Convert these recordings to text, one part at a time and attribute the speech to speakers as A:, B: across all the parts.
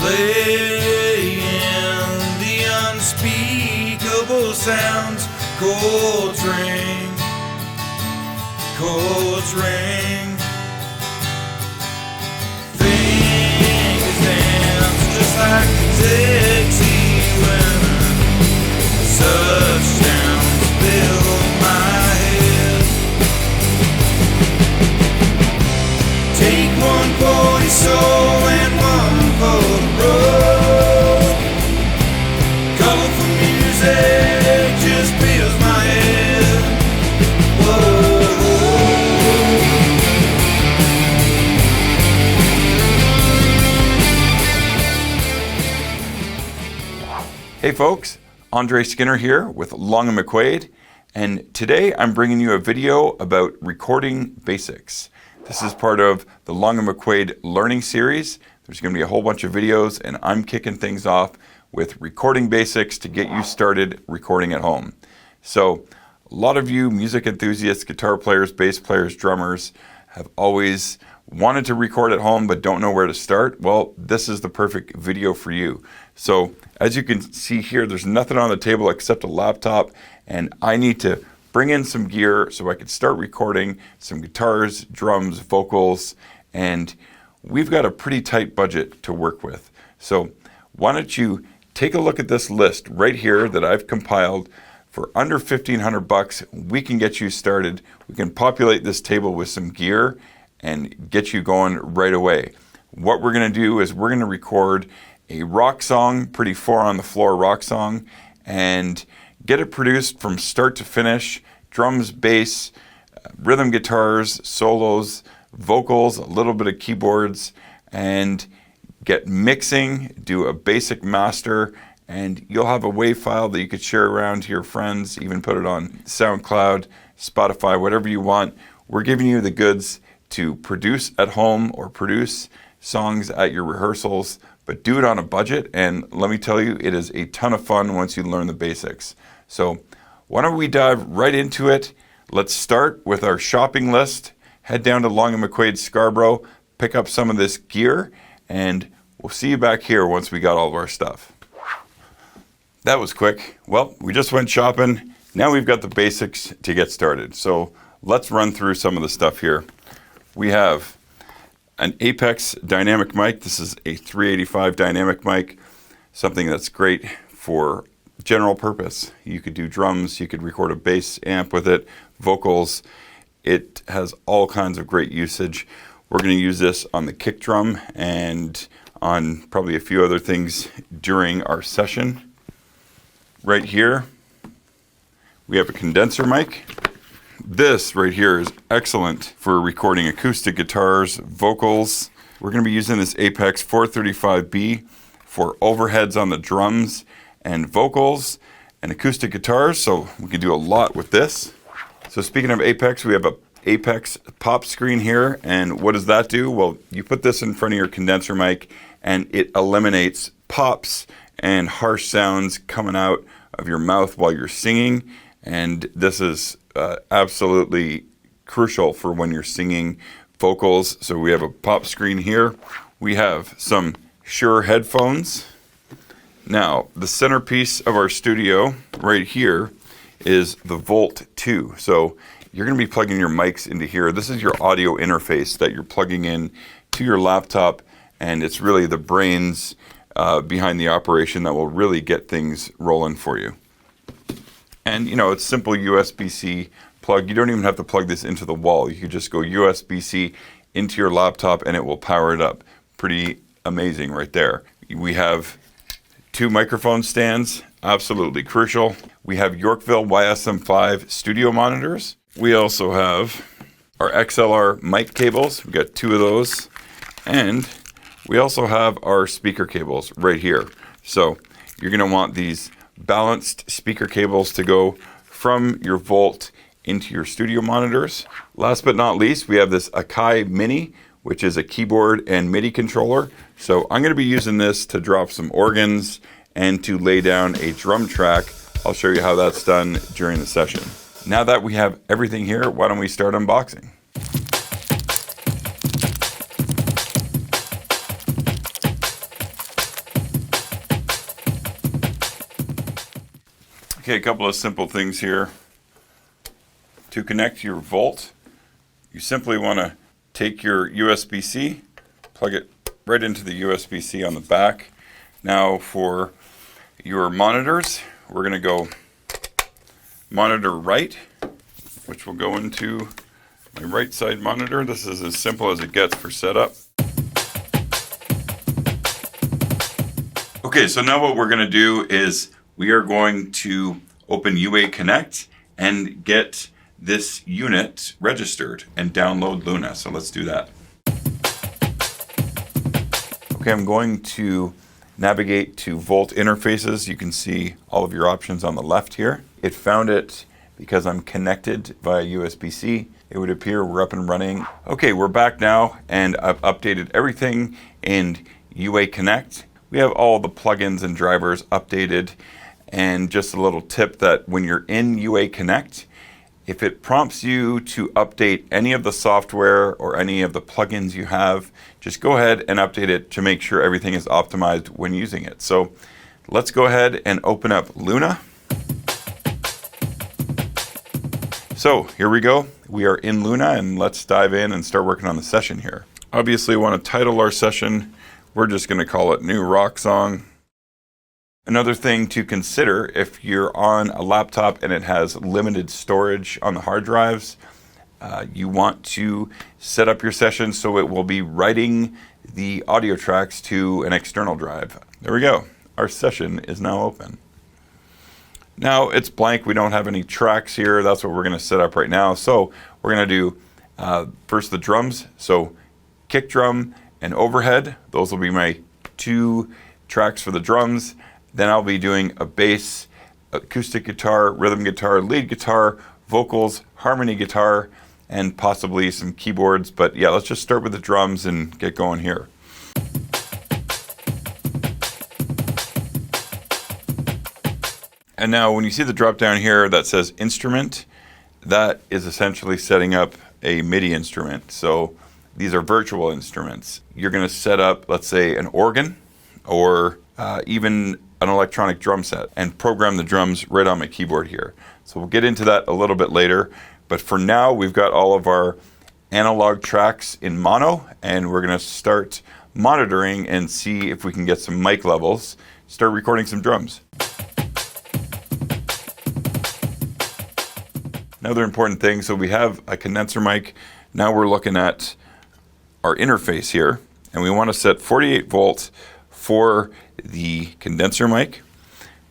A: playing the unspeakable sounds. Chords ring, chords ring. Fingers dance just like Dixie when such sounds fill my head. Take one for your soul and one for the road. Colorful music just fills my head. Whoa.
B: Hey folks, André Skinner here with L&M McQuade, and today I'm bringing you a video about recording basics. This is part of the L&M McQuade Learning Series. There's going to be a whole bunch of videos, and I'm kicking things off with recording basics to get you started recording at home. So a lot of you music enthusiasts, guitar players, bass players, drummers have always wanted to record at home but don't know where to start. Well, this is the perfect video for you. So as you can see here, there's nothing on the table except a laptop, and I need to bring in some gear so I can start recording some guitars, drums, vocals, and we've got a pretty tight budget to work with. So why don't you take a look at this list right here that I've compiled. For under $1,500, we can get you started. We can populate this table with some gear and get you going right away. What we're going to do is we're going to record a rock song, pretty four on the floor rock song, and get it produced from start to finish. Drums, bass, rhythm guitars, solos, vocals, a little bit of keyboards, and get mixing, do a basic master, and you'll have a WAV file that you could share around to your friends, even put it on SoundCloud, Spotify, whatever you want. We're giving you the goods to produce at home or produce songs at your rehearsals, but do it on a budget, and let me tell you, it is a ton of fun once you learn the basics. So why don't we dive right into it? Let's start with our shopping list. Head down to L&M McQuade Scarborough, pick up some of this gear, and we'll see you back here once we got all of our stuff. That was quick. Well, we just went shopping. Now we've got the basics to get started. So let's run through some of the stuff here. We have an Apex dynamic mic. This is a 385 dynamic mic, something that's great for general purpose. You could do drums, you could record a bass amp with it, vocals. It has all kinds of great usage. We're going to use this on the kick drum and on probably a few other things during our session. Right here, we have a condenser mic. This right here is excellent for recording acoustic guitars, vocals. We're going to be using this Apex 435B for overheads on the drums and vocals and acoustic guitars, so we can do a lot with this. So speaking of Apex, we have a Apex pop screen here, and what does that do? Well, you put this in front of your condenser mic and it eliminates pops and harsh sounds coming out of your mouth while you're singing, and this is absolutely crucial for when you're singing vocals. So we have a pop screen here. We have some Shure headphones. Now, the centerpiece of our studio right here is the Volt 2. So you're going to be plugging your mics into here. This is your audio interface that you're plugging in to your laptop, and it's really the brains behind the operation that will really get things rolling for you. And you know, it's simple USB-C plug. You don't even have to plug this into the wall. You could just go USB-C into your laptop and it will power it up. Pretty amazing right there. We have two microphone stands, absolutely crucial. We have Yorkville YSM5 studio monitors. We also have our XLR mic cables. We've got two of those. And we also have our speaker cables right here. So you're going to want these balanced speaker cables to go from your Volt into your studio monitors. Last but not least, we have this Akai Mini, which is a keyboard and MIDI controller. So I'm going to be using this to drop some organs and to lay down a drum track. I'll show you how that's done during the session. Now that we have everything here, why don't we start unboxing? Okay, a couple of simple things here. To connect your Volt, you simply want to take your USB-C, plug it right into the USB-C on the back. Now for your monitors, we're going to go monitor right, which will go into my right side monitor. This is as simple as it gets for setup. Okay, so now what we're going to do is we are going to open UA Connect and get this unit registered and download Luna. So let's do that. Okay, I'm going to navigate to Volt interfaces. You can see all of your options on the left here. It found it because I'm connected via USB-C. It would appear we're up and running. Okay, we're back now, and I've updated everything in UA Connect. We have all the plugins and drivers updated, and just a little tip that when you're in UA Connect, if it prompts you to update any of the software or any of the plugins you have, just go ahead and update it to make sure everything is optimized when using it. So let's go ahead and open up Luna. So here we go. We are in Luna, and let's dive in and start working on the session here. Obviously, we want to title our session. We're just going to call it New Rock Song. Another thing to consider, if you're on a laptop and it has limited storage on the hard drives, you want to set up your session so it will be writing the audio tracks to an external drive. There we go. Our session is now open. Now it's blank. We don't have any tracks here. That's what we're going to set up right now. So we're going to do first the drums. So kick drum and overhead. Those will be my two tracks for the drums. Then I'll be doing a bass, acoustic guitar, rhythm guitar, lead guitar, vocals, harmony guitar, and possibly some keyboards. But yeah, let's just start with the drums and get going here. And now when you see the drop down here that says instrument, that is essentially setting up a MIDI instrument. So these are virtual instruments. You're going to set up, let's say, an organ or even an electronic drum set and program the drums right on my keyboard here. So we'll get into that a little bit later. But for now, we've got all of our analog tracks in mono, and we're going to start monitoring and see if we can get some mic levels, start recording some drums. Another important thing, so we have a condenser mic. Now we're looking at our interface here, and we want to set 48 volts for the condenser mic.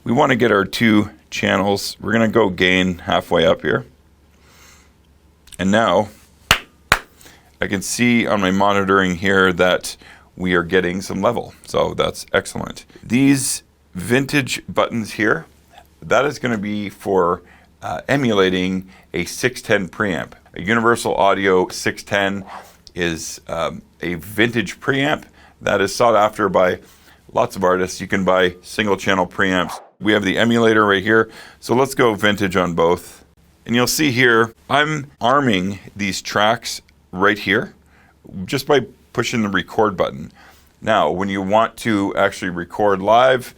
B: We want to get our two channels. We're going to go gain halfway up here. And now I can see on my monitoring here that we are getting some level. So that's excellent. These vintage buttons here, that is going to be for emulating a 610 preamp. A Universal Audio 610 is a vintage preamp that is sought after by lots of artists. You can buy single channel preamps. We have the emulator right here. So let's go vintage on both. And you'll see here, I'm arming these tracks right here just by pushing the record button. Now, when you want to actually record live,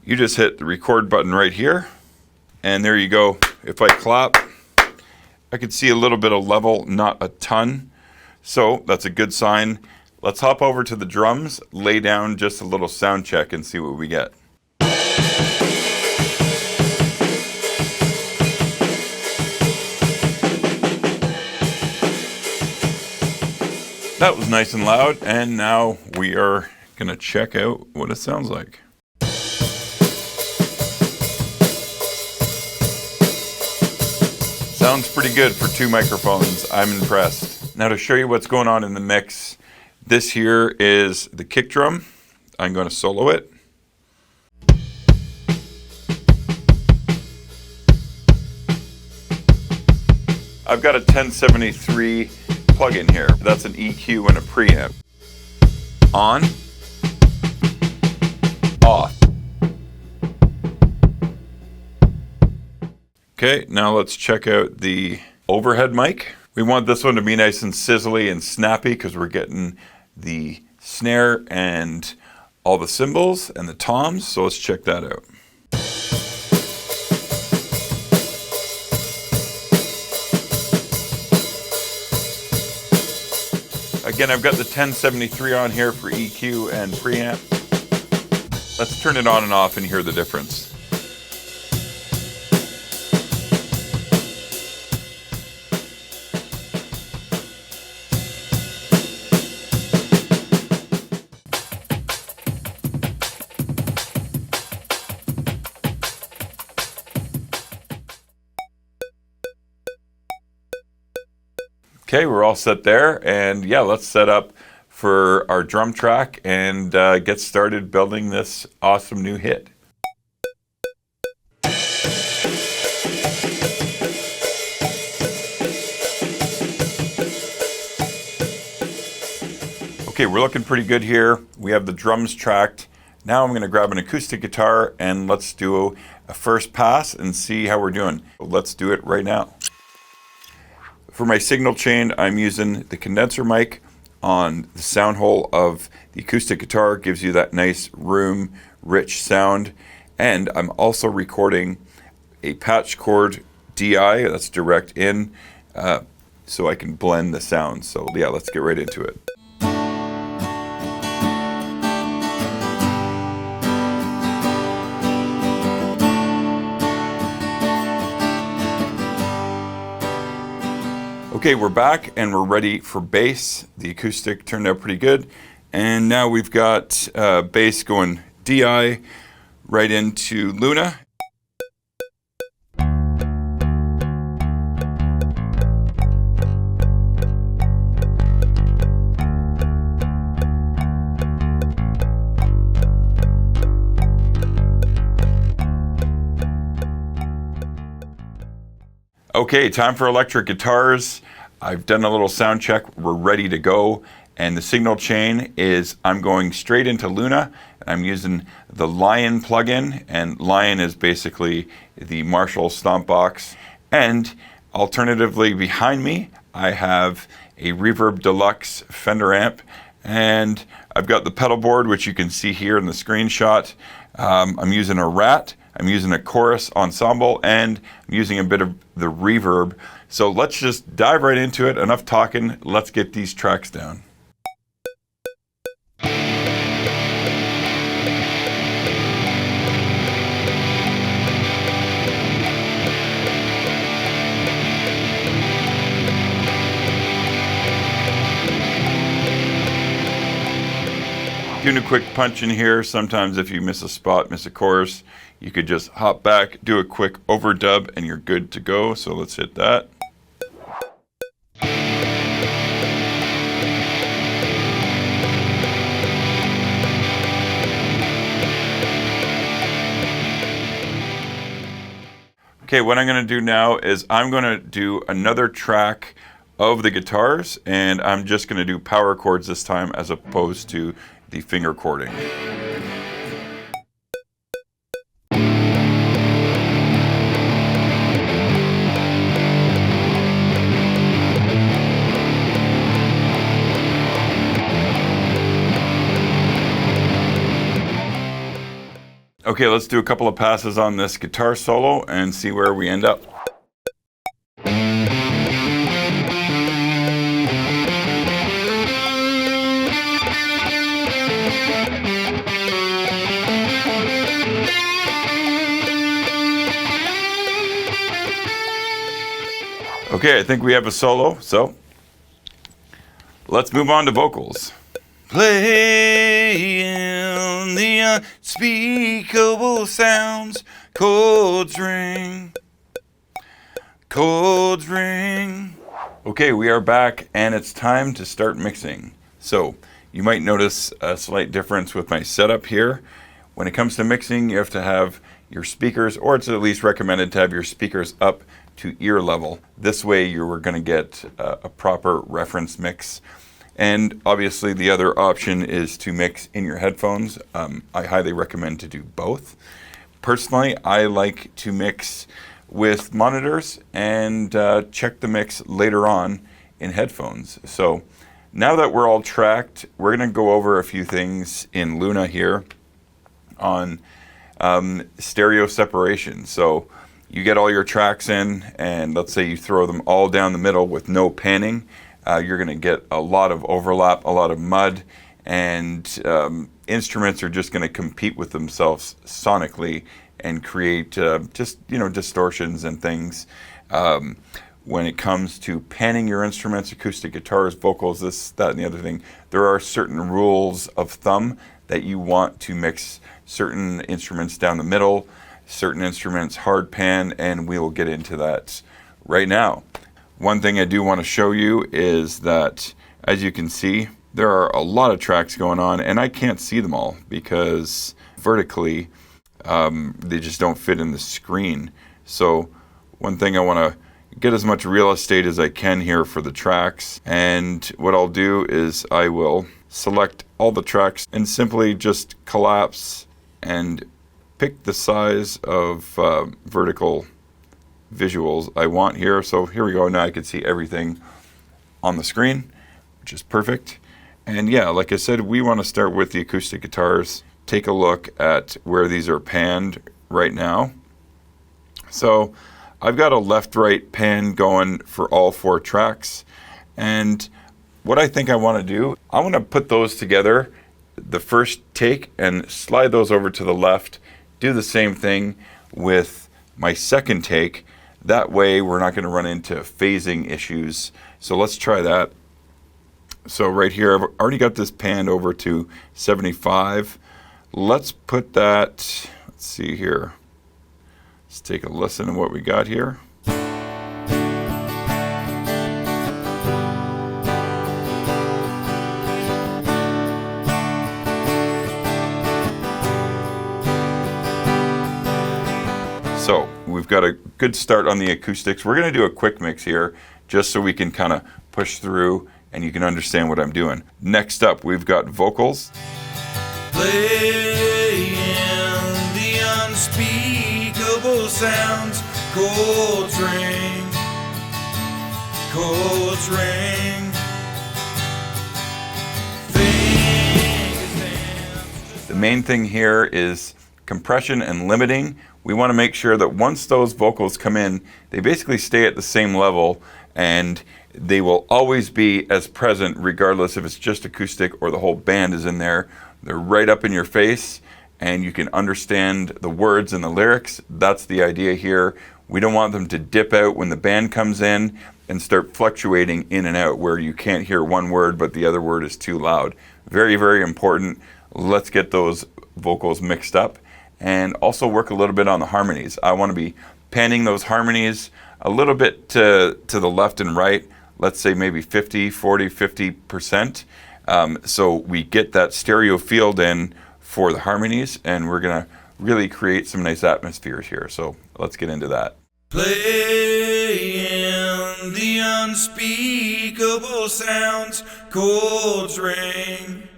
B: you just hit the record button right here. And there you go. If I clap, I can see a little bit of level, not a ton. So that's a good sign. Let's hop over to the drums, lay down just a little sound check and see what we get. That was nice and loud, and now we are going to check out what it sounds like. Sounds pretty good for two microphones. I'm impressed. Now to show you what's going on in the mix, this here is the kick drum. I'm going to solo it. I've got a 1073 plug-in here. That's an EQ and a preamp. On, off. Okay, now let's check out the overhead mic. We want this one to be nice and sizzly and snappy because we're getting the snare and all the cymbals and the toms. So let's check that out. Again, I've got the 1073 on here for EQ and preamp. Let's turn it on and off and hear the difference. Okay, we're all set there, and yeah, let's set up for our drum track and get started building this awesome new hit. Okay, we're looking pretty good here. We have the drums tracked. Now I'm going to grab an acoustic guitar and let's do a first pass and see how we're doing. Let's do it right now. For my signal chain, I'm using the condenser mic on the sound hole of the acoustic guitar. It gives you that nice room, rich sound. And I'm also recording a patch cord DI, that's direct in, so I can blend the sound. So yeah, let's get right into it. Okay, we're back and we're ready for bass. The acoustic turned out pretty good. And now we've got bass going DI right into Luna. Okay, time for electric guitars. I've done a little sound check. We're ready to go. And the signal chain is I'm going straight into Luna. I'm using the Lion plugin, and Lion is basically the Marshall stomp box. And alternatively, behind me, I have a Reverb Deluxe Fender amp, and I've got the pedal board, which you can see here in the screenshot. I'm using a Rat. I'm using a chorus ensemble, and I'm using a bit of the reverb. So let's just dive right into it. Enough talking. Let's get these tracks down. Doing a quick punch in here. Sometimes if you miss a spot, miss a chorus, you could just hop back, do a quick overdub, and you're good to go. So let's hit that. Okay, what I'm going to do now is I'm going to do another track of the guitars, and I'm just going to do power chords this time as opposed to the finger chording. Okay, let's do a couple of passes on this guitar solo and see where we end up. Okay, I think we have a solo, so let's move on to vocals. Playing the unspeakable sounds, chords ring, chords ring. Okay, we are back and it's time to start mixing. So you might notice a slight difference with my setup here. When it comes to mixing, you have to have your speakers, or it's at least recommended to have your speakers up to ear level. This way you're going to get a proper reference mix. And obviously the other option is to mix in your headphones. I highly recommend to do both. Personally, I like to mix with monitors and check the mix later on in headphones. So now that we're all tracked, we're going to go over a few things in Luna here on stereo separation. So you get all your tracks in, and let's say you throw them all down the middle with no panning. you're going to get a lot of overlap, a lot of mud, and instruments are just going to compete with themselves sonically and create just distortions and things. When it comes to panning your instruments, acoustic guitars, vocals, this, that, and the other thing, there are certain rules of thumb that you want to mix certain instruments down the middle, certain instruments hard pan, and we will get into that right now. One thing I do want to show you is that, as you can see, there are a lot of tracks going on, and I can't see them all because vertically they just don't fit in the screen. So one thing I want to get as much real estate as I can here for the tracks, and what I'll do is I will select all the tracks and simply just collapse and pick the size of vertical visuals I want here. So here we go. Now I can see everything on the screen, which is perfect. And yeah, like I said, we want to start with the acoustic guitars. Take a look at where these are panned right now. So I've got a left-right pan going for all 4 tracks. And what I think I want to do, I want to put those together the first take and slide those over to the left. Do the same thing with my second take. That way we're not going to run into phasing issues. So let's try that. So right here, I've already got this panned over to 75. Let's put that, let's see here. Let's take a listen to what we got here. So we've got a good start on the acoustics. We're going to do a quick mix here just so we can kind of push through and you can understand what I'm doing. Next up, we've got vocals.
A: Playing the unspeakable sounds, chords ring, chords ring.
B: The main thing here is compression and limiting. We want to make sure that once those vocals come in, they basically stay at the same level and they will always be as present regardless if it's just acoustic or the whole band is in there. They're right up in your face and you can understand the words and the lyrics. That's the idea here. We don't want them to dip out when the band comes in and start fluctuating in and out where you can't hear one word but the other word is too loud. Very, very important. Let's get those vocals mixed up and also work a little bit on the harmonies. I want to be panning those harmonies a little bit to the left and right. Let's say maybe 50, 40, 50%. So we get that stereo field in for the harmonies, and we're going to really create some nice atmospheres here. So let's get into that.
A: Playing the unspeakable sounds, chords ring,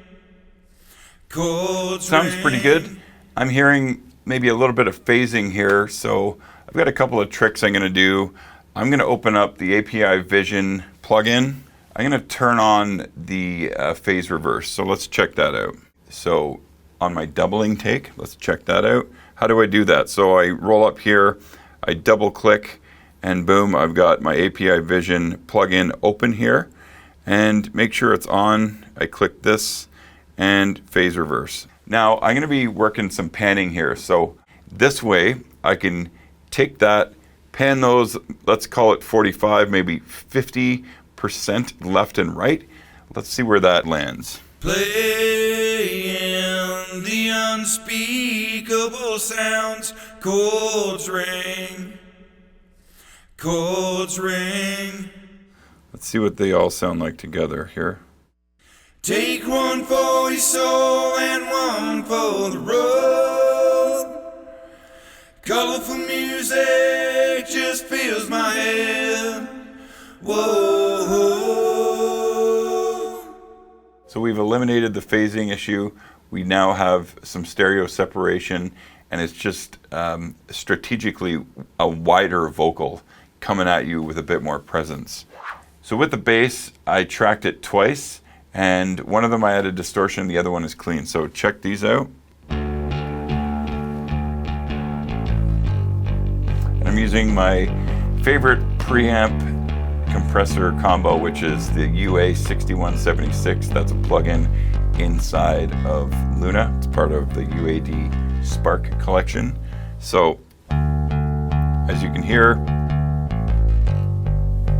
A: chords
B: Sounds
A: ring.
B: pretty good. I'm hearing maybe a little bit of phasing here, so I've got a couple of tricks I'm going to do. I'm going to open up the API Vision plugin. I'm going to turn on the phase reverse, so let's check that out. So on my doubling take, let's check that out. How do I do that? So I roll up here, I double click, and boom, I've got my API Vision plugin open here. And make sure it's on. I click this and phase reverse. Now I'm going to be working some panning here. So this way I can take that, pan those, let's call it 45, maybe 50% left and right. Let's see where that lands.
A: Playing the unspeakable sounds, chords ring, chords ring.
B: Let's see what they all sound like together here.
A: Take one for your soul and one for the road. Colorful music just fills my head. Whoa.
B: So we've eliminated the phasing issue. We now have some stereo separation, and it's just strategically a wider vocal coming at you with a bit more presence. So with the bass, I tracked it twice, and one of them I added distortion, the other one is clean. So check these out. And I'm using my favorite preamp compressor combo, which is the UA6176. That's a plugin inside of Luna. It's part of the UAD Spark collection. So, as you can hear,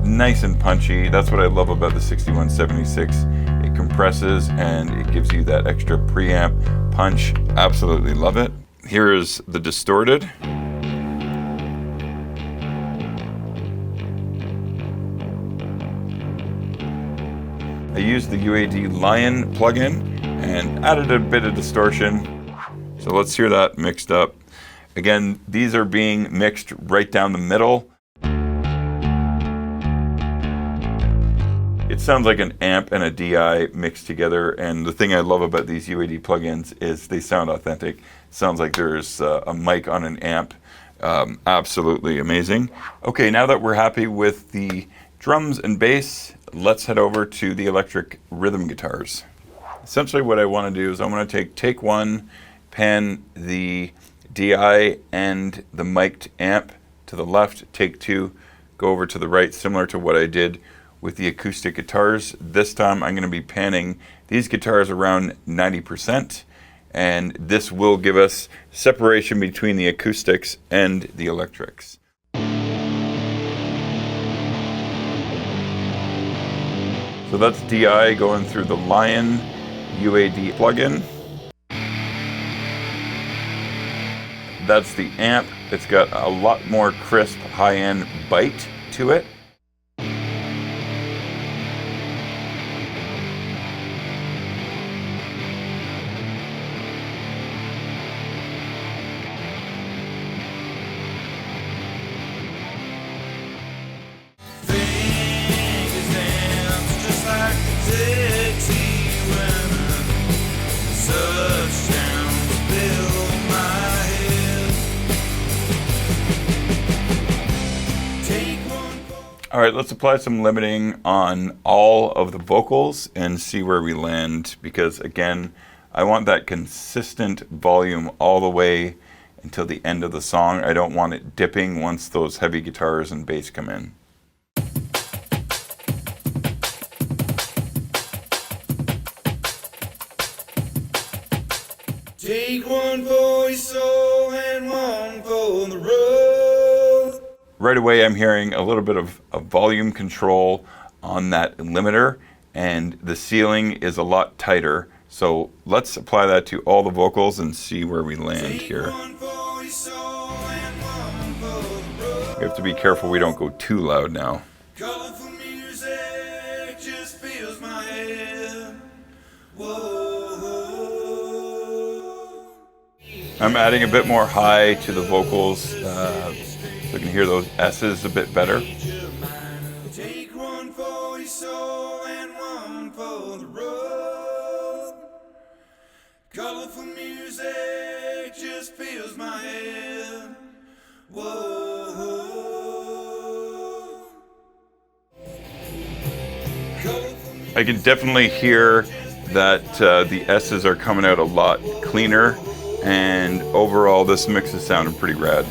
B: nice and punchy. That's what I love about the 6176. It compresses and it gives you that extra preamp punch. Absolutely love it. Here is the distorted. I used the UAD Lion plugin and added a bit of distortion. So let's hear that mixed up. Again, these are being mixed right down the middle. It sounds like an amp and a DI mixed together, and the thing I love about these UAD plugins is they sound authentic. Sounds like there's a mic on an amp. Absolutely amazing. Okay, now that we're happy with the drums and bass, let's head over to the electric rhythm guitars. Essentially what I want to do is I want to take one, pan the DI and the mic'd amp to the left, take two, go over to the right, similar to what I did with the acoustic guitars. This time I'm going to be panning these guitars around 90%, and this will give us separation between the acoustics and the electrics. So that's DI going through the Lion UAD plugin. That's the amp. It's got a lot more crisp, high-end bite to it. All right, let's apply some limiting on all of the vocals and see where we land, because again, I want that consistent volume all the way until the end of the song. I don't want it dipping once those heavy guitars and bass come in.
A: Take one for your soul and one for the road.
B: Right away I'm hearing a little bit of volume control on that limiter, and the ceiling is a lot tighter. So let's apply that to all the vocals and see where we land here. We have to be careful we don't go too loud now.
A: Colorful music just fills my head. Whoa.
B: I'm adding a bit more high to the vocals, so you can hear those S's a bit better.
A: Take one for your soul and one for the road. Colorful music just fills my head. Whoa.
B: I can definitely hear that the S's are coming out a lot cleaner, and overall this mix is sounding pretty rad.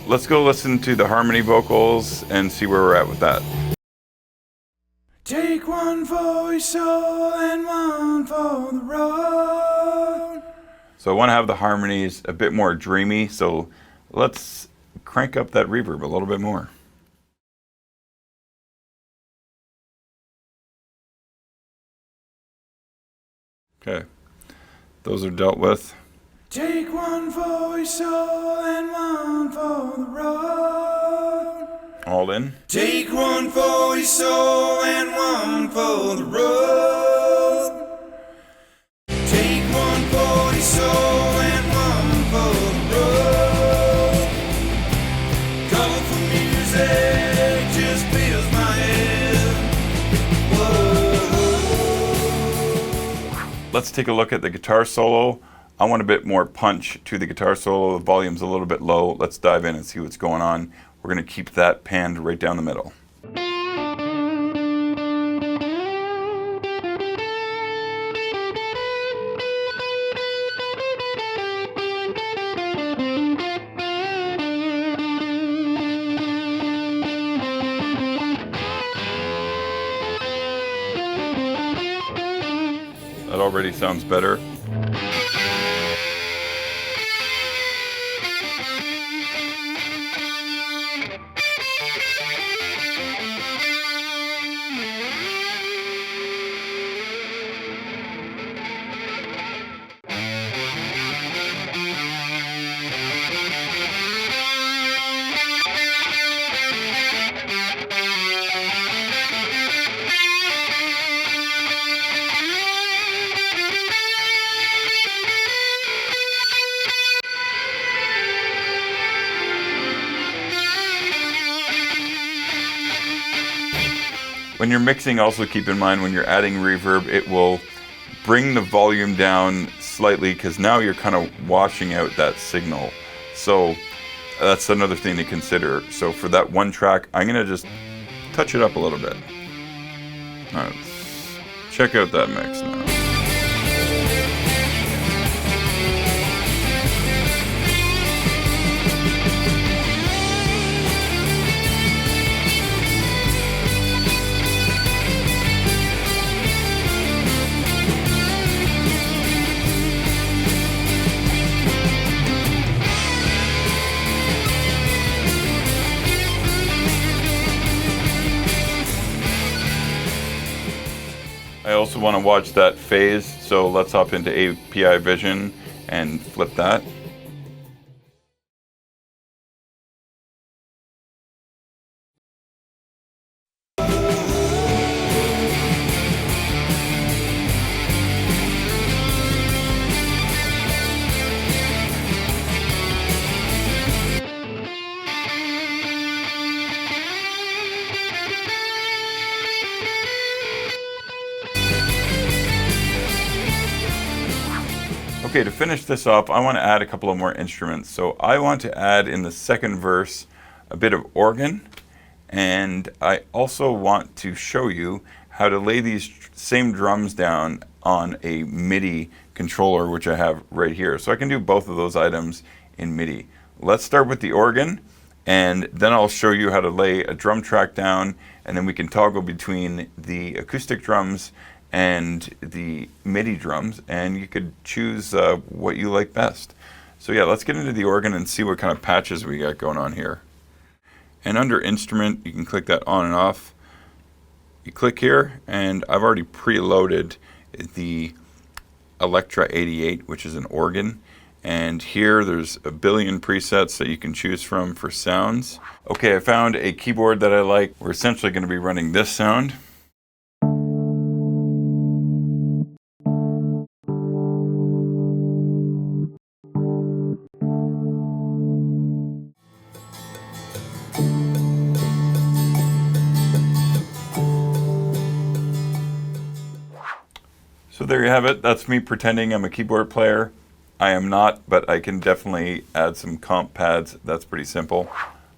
B: Let's go listen to the harmony vocals and see where we're at with that.
A: Take one for your soul and one for the road.
B: So I want to have the harmonies a bit more dreamy, so let's crank up that reverb a little bit more. Okay, those are dealt with.
A: Take one for your soul and one for the road.
B: All in.
A: Take one for your soul and one for the road. Take one for your soul and one for the road. Colorful music just fills my head. Whoa.
B: Let's take a look at the guitar solo. I want a bit more punch to the guitar solo. The volume's a little bit low. Let's dive in and see what's going on. We're going to keep that panned right down the middle. That already sounds better. When you're mixing, also keep in mind when you're adding reverb, it will bring the volume down slightly because now you're kind of washing out that signal. So that's another thing to consider. So for that one track, I'm going to just touch it up a little bit. All right, let's check out that mix now. I also want to watch that phase, so let's hop into API Vision and flip that. Okay, to finish this off, I want to add a couple of more instruments. So I want to add in the second verse a bit of organ, and I also want to show you how to lay these same drums down on a Midi controller, which I have right here. So I can do both of those items in Midi. Let's start with the organ, and then I'll show you how to lay a drum track down, and then we can toggle between the acoustic drums and the Midi drums, and you could choose what you like best. So yeah, let's get into the organ and see what kind of patches we got going on here. And under instrument, you can click that on and off. You click here, and I've already preloaded the Electra 88, which is an organ. And here there's a billion presets that you can choose from for sounds. Okay, I found a keyboard that I like. We're essentially going to be running this sound. So there you have it. That's me pretending I'm a keyboard player. I am not, but I can definitely add some comp pads. That's pretty simple.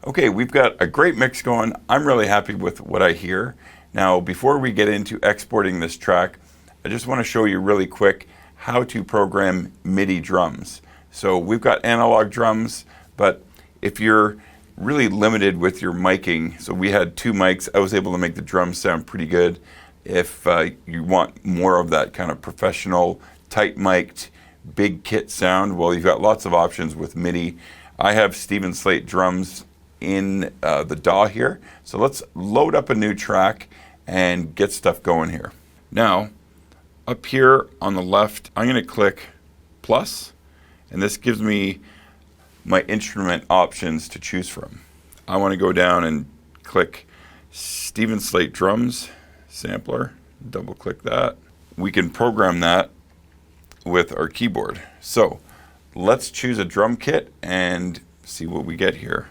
B: Okay, we've got a great mix going. I'm really happy with what I hear. Now, before we get into exporting this track, I just want to show you really quick how to program MIDI drums. So we've got analog drums, but if you're really limited with your miking, so we had 2 mics, I was able to make the drums sound pretty good. If you want more of that kind of professional, tight mic'd, big kit sound, well, you've got lots of options with MIDI. I have Steven Slate drums in the DAW here. So let's load up a new track and get stuff going here. Now, up here on the left, I'm going to click plus, and this gives me my instrument options to choose from. I want to go down and click Steven Slate drums sampler, double click that. We can program that with our keyboard. So let's choose a drum kit and see what we get here.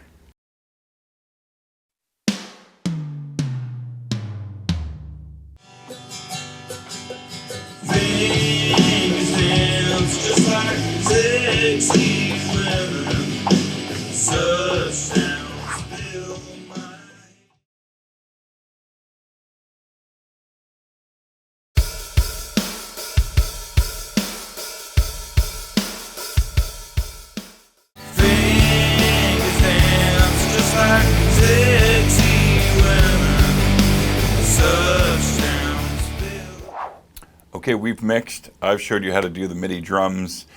B: Okay, we've mixed. I've showed you how to do the MIDI drums.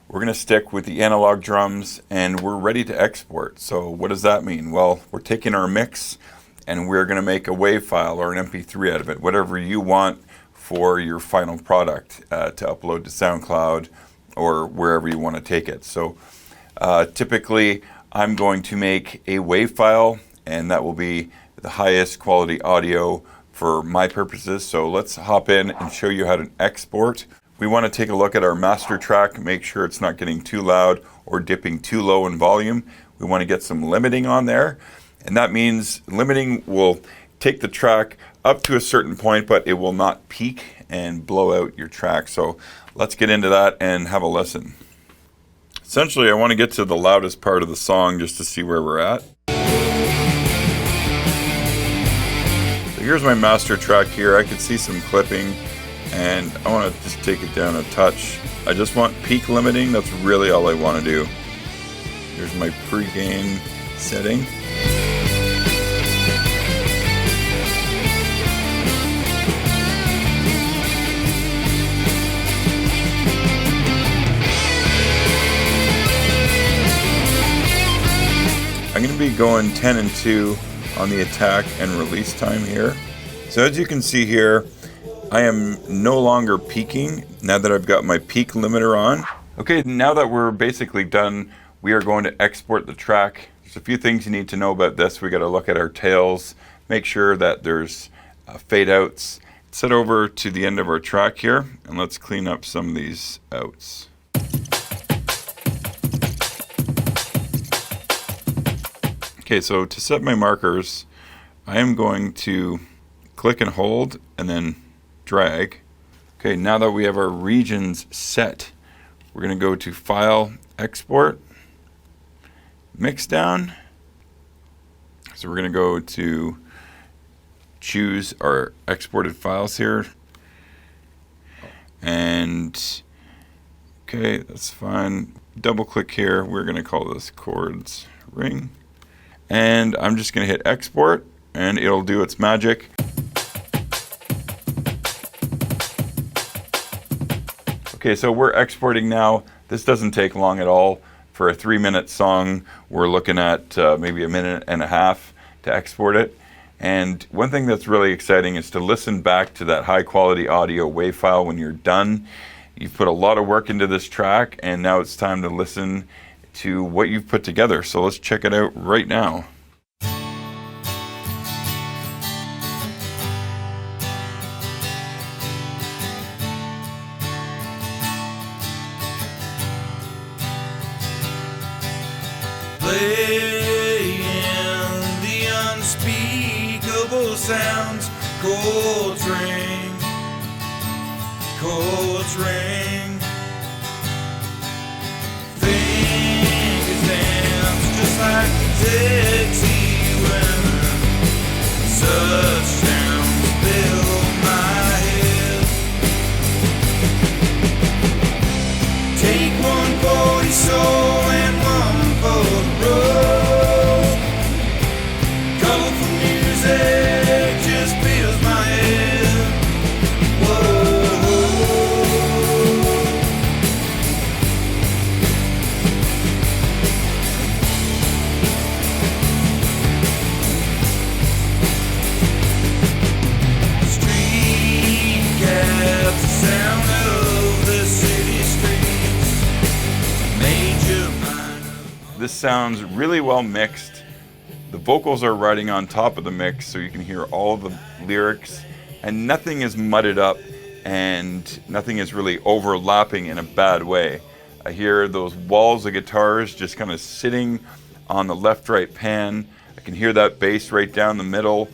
B: We're going to stick with the analog drums, and we're ready to export. So what does that mean? Well, we're taking our mix and we're going to make a WAV file or an MP3 out of it, whatever you want for your final product to upload to SoundCloud or wherever you want to take it. So typically I'm going to make a WAV file, and that will be the highest quality audio for my purposes. So let's hop in and show you how to export. We want to take a look at our master track, make sure it's not getting too loud or dipping too low in volume. We want to get some limiting on there, and that means limiting will take the track up to a certain point, but it will not peak and blow out your track. So let's get into that and have a listen. Essentially, I want to get to the loudest part of the song just to see where we're at. So here's my master track here. I can see some clipping, and I want to just take it down a touch. I just want peak limiting. That's really all I want to do. Here's my pre-gain setting. I'm going to be going 10 and 2 on the attack and release time here. So as you can see here, I am no longer peaking now that I've got my peak limiter on. Okay, now that we're basically done, we are going to export the track. There's a few things you need to know about this. We got to look at our tails, make sure that there's fade outs. Set over to the end of our track here, and let's clean up some of these outs. Okay, so to set my markers, I am going to click and hold and then drag. Okay, now that we have our regions set, we're going to go to File, Export, Mix Down. So we're going to go to choose our exported files here. And okay, that's fine. Double click here. We're going to call this Chords Ring. And I'm just going to hit export, and it'll do its magic. Okay, so we're exporting now. This doesn't take long at all. For a 3-minute song, we're looking at maybe a minute and a half to export it. And one thing that's really exciting is to listen back to that high quality audio WAV file when you're done. You've put a lot of work into this track, and now it's time to listen to what you've put together. So let's check it out right now.
A: Playing the unspeakable sounds, chords ring, chords ring. Just like sexy women, such sounds fill my head. Take one for your soul and one for the road. Colorful music just fills my head. Whoa.
B: This sounds really well mixed. The vocals are riding on top of the mix, so you can hear all the lyrics, and nothing is mudded up and nothing is really overlapping in a bad way. I hear those walls of guitars just kind of sitting on the left-right pan. I can hear that bass right down the middle.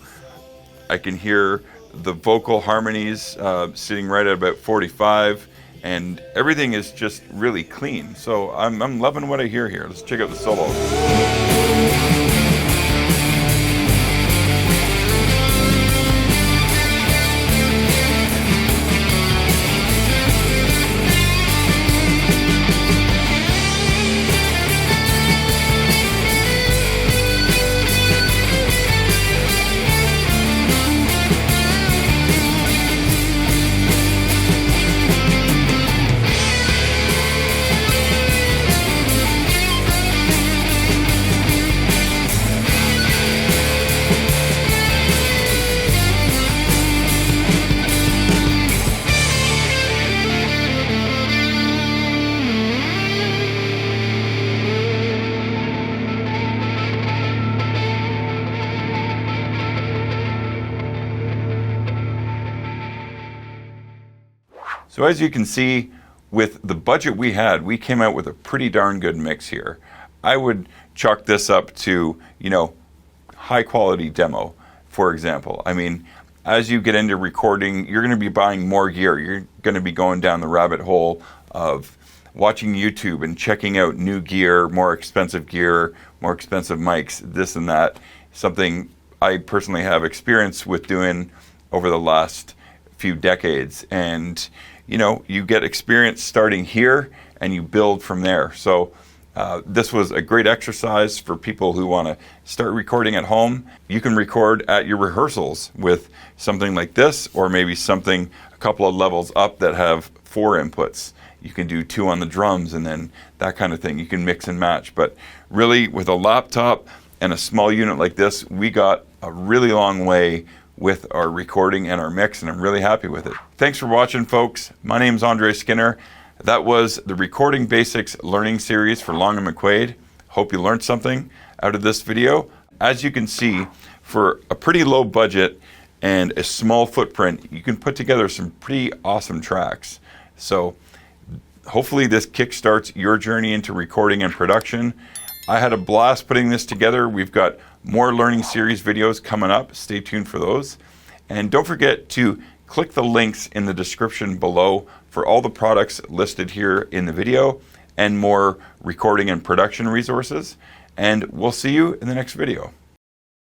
B: I can hear the vocal harmonies sitting right at about 45. And everything is just really clean. So I'm loving what I hear here. Let's check out the solo. So as you can see, with the budget we had, we came out with a pretty darn good mix here. I would chalk this up to, high quality demo, for example. I mean, as you get into recording, you're going to be buying more gear. You're going to be going down the rabbit hole of watching YouTube and checking out new gear, more expensive mics, this and that. Something I personally have experience with doing over the last few decades. And you get experience starting here and you build from there. So this was a great exercise for people who want to start recording at home. You can record at your rehearsals with something like this, or maybe something a couple of levels up that have 4 inputs. You can do 2 on the drums and then that kind of thing. You can mix and match. But really, with a laptop and a small unit like this, we got a really long way with our recording and our mix, and I'm really happy with it. Thanks for watching, folks. My name is André Skinner. That was the Recording Basics Learning Series for Long & McQuade. Hope you learned something out of this video. As you can see, for a pretty low budget and a small footprint, you can put together some pretty awesome tracks. So hopefully this kickstarts your journey into recording and production. I had a blast putting this together. We've got more Learning Series videos coming up. Stay tuned for those. And don't forget to click the links in the description below for all the products listed here in the video and more recording and production resources. And we'll see you in the next video.